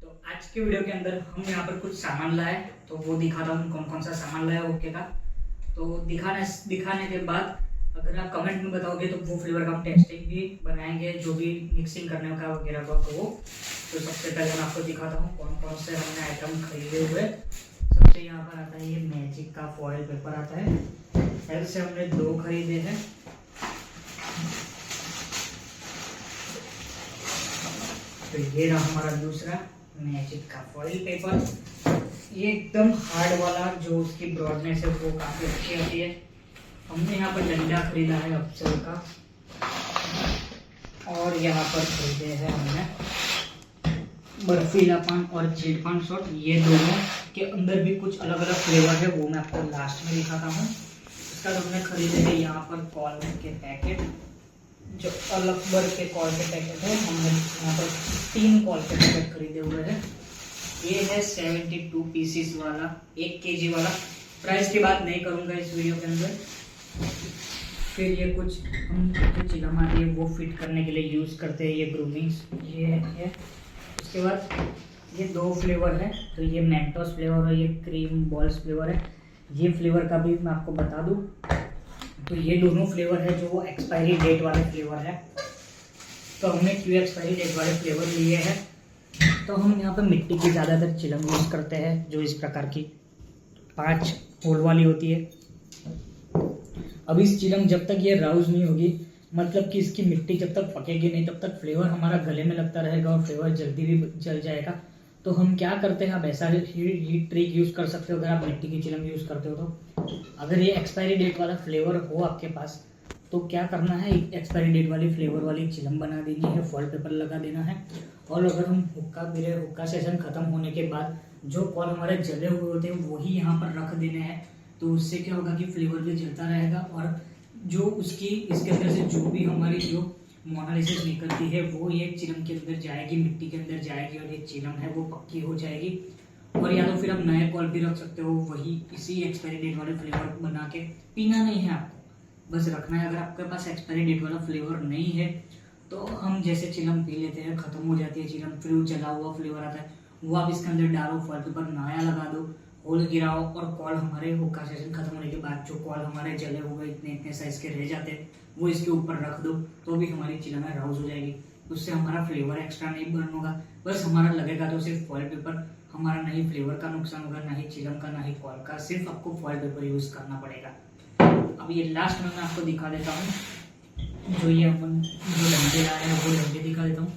तो आज के वीडियो के अंदर हम यहाँ पर कुछ सामान लाए, तो वो दिखाता हूँ कौन कौन सा सामान लाया ओके का। तो दिखाने के बाद अगर आप कमेंट में बताओगे तो वो फ्लेवर का हम टेस्टिंग भी बनाएंगे, जो भी मिक्सिंग करने का वगैरह का तो वो। तो सबसे पहले मैं आपको दिखाता हूँ कौन कौन से हमने आइटम खरीदे हुए। सबसे यहाँ पर आता है ये मैजिक का फॉयल पेपर आता है, ऐसे हमने 2 खरीदे हैं। तो ये रहा हमारा दूसरा मैजिक का फॉइल पेपर। ये एकदम हार्ड वाला, जो उसकी ब्रॉडनेस है वो काफ़ी अच्छी होती है। हमने यहाँ पर डंडा खरीदा है अप्सर का, और यहाँ पर खरीदे हैं हमने बर्फीला पान और चिल्ड पान शॉट। ये दोनों के अंदर भी कुछ अलग अलग फ्लेवर है, वो मैं आपको लास्ट में दिखाता हूँ। इसका हमने खरीदे हैं यहाँ पर कॉर्नेट के पैकेट, जो अलग बर्ग के कॉल के पैकेट है। हमने यहाँ पर 3 कॉल के पैकेट खरीदे हुए हैं। ये है 72 पीसीस वाला, 1 केजी वाला। प्राइस की बात नहीं करूँगा इस वीडियो के अंदर। फिर ये कुछ हम जो चिलम आती है वो फिट करने के लिए यूज़ करते हैं, ये ग्रूमिंग्स ये है। उसके बाद ये 2 फ्लेवर है, तो ये मेंटोस फ्लेवर और ये क्रीम बॉल्स फ्लेवर है। ये फ्लेवर का भी मैं आपको बता दूँ, तो ये दोनों फ्लेवर है जो एक्सपायरी डेट वाले फ्लेवर है। तो हमने क्यों एक्सपायरी डेट वाले फ्लेवर लिए हैं, तो हम यहाँ पर मिट्टी की ज़्यादातर चिलम यूज़ करते हैं, जो इस प्रकार की 5 होल वाली होती है। अब इस चिलम जब तक ये राउज नहीं होगी, मतलब कि इसकी मिट्टी जब तक पकेगी नहीं, तब तक फ्लेवर हमारा गले में लगता रहेगा और फ्लेवर जल्दी भी जल जाएगा। तो हम क्या करते हैं, आप ऐसा ही ट्रिक यूज़ कर सकते हो अगर आप मिट्टी की चिलम यूज़ करते हो। तो अगर ये एक्सपायरी डेट वाला फ्लेवर हो आपके पास, तो क्या करना है, एक्सपायरी डेट वाली फ्लेवर वाली चिलम बना देनी है, फॉइल पेपर लगा देना है। और अगर हम हुक्का सेशन ख़त्म होने के बाद जो कॉल हमारे जले हुए होते हैं वही यहाँ पर रख देने हैं, तो उससे क्या होगा कि फ्लेवर भी जलता रहेगा, और जो उसकी इसके अंदर से जो भी हमारी जो मोनालिसिस निकलती है वो ये चिलम के अंदर जाएगी, मिट्टी के अंदर जाएगी, और ये चिलम है वो पक्की हो जाएगी। और या तो फिर आप नए कॉल भी रख सकते हो, वही इसी एक्सपायरी डेट वाले फ्लेवर बना के। पीना नहीं है आपको, बस रखना है। अगर आपके पास एक्सपायरी डेट वाला फ्लेवर नहीं है, तो हम जैसे चिलम पी लेते हैं, खत्म हो जाती है चिलम, फिर जला हुआ फ्लेवर आता है, वो आप इसके अंदर डालो, फॉइल पेपर नया लगा दो, होल गिराओ, और कॉल हमारे हुक्का सेशन खत्म होने के बाद जो कॉल हमारे जले हुए इतने साइज के रह जाते हैं वो इसके ऊपर रख दो, तो भी हमारी चिलम है राउज हो जाएगी। उससे हमारा फ्लेवर एक्स्ट्रा नहीं बर्न होगा, बस हमारा लगेगा तो सिर्फ फॉइल पेपर। हमारा ना ही फ्लेवर का नुकसान होगा, ना ही चिलम का, ना ही कॉल का, सिर्फ आपको फॉइल पेपर यूज करना पड़ेगा। अब ये लास्ट में मैं आपको दिखा देता हूँ, जो ये अपन जो डंडे लाए हैं वो डंडे दिखा देता हूँ।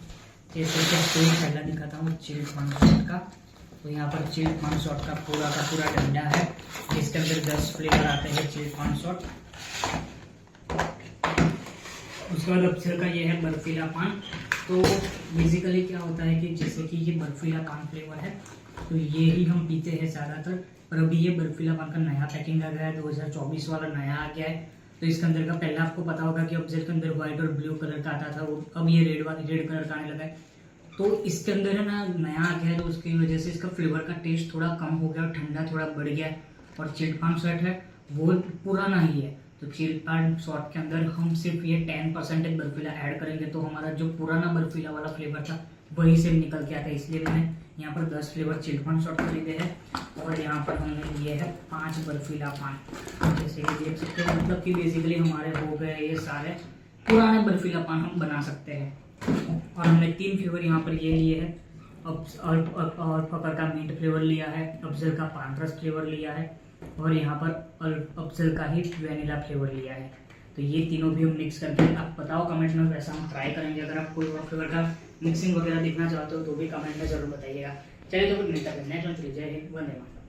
जैसे कि पहला दिखाता हूँ चिल्ड पान शॉट का। तो यहाँ पर चिल्ड पान शॉट का पूरा डंडा है, इसके अंदर 10 फ्लेवर आते हैं चिल्ड पान शॉट। उसके बाद अप्सर का ये है बर्फीला पान। तो बेसिकली क्या होता है कि जैसे कि ये बर्फीला पान फ्लेवर है, तो ये ही हम पीते हैं ज़्यादातर। पर अभी ये बर्फीला पान का नया पैकिंग आ गया है, 2024 वाला नया आ गया है। तो इसके अंदर का पहले आपको पता होगा कि अप्सर के अंदर व्हाइट और ब्लू कलर का आता था, वो अब ये रेड कलर का आने लगा है। तो इसके अंदर है ना नया आ गया है, तो उसकी वजह से इसका फ्लेवर का टेस्ट थोड़ा कम हो गया और ठंडा थोड़ा बढ़ गया है। और चिल्ड पान शॉट है वो पुराना ही है, तो चिल्ड पान शॉट के अंदर हम सिर्फ ये 10% बर्फीला ऐड करेंगे, तो हमारा जो पुराना बर्फीला वाला फ्लेवर था वही से निकल के आता है। इसलिए मैंने यहाँ पर 10 फ्लेवर चिल्ड पान शॉट खरीदे हैं, और यहाँ पर हमने लिए है 5 बर्फीला पान। जैसे कि देख सकते हैं, मतलब कि बेसिकली हमारे हो गए ये सारे पुराने बर्फीला पान हम बना सकते हैं। और हमने 3 फ्लेवर यहाँ पर ये लिए हैं, और पकर का मीट फ्लेवर लिया है, अफजल का पान रस फ्लेवर लिया है, और यहाँ पर अफजल का ही वेनिला फ्लेवर लिया है। तो ये तीनों भी हम मिक्स करके, आप बताओ कमेंट में, वैसा हम ट्राई करेंगे। अगर आप कोई और फ्लेवर का मिक्सिंग वगैरह देखना चाहते हो तो भी कमेंट में जरूर बताइएगा। चलिए तो फिर मिलता है नेक्स्ट। जय हिंद, वंदे मातरम।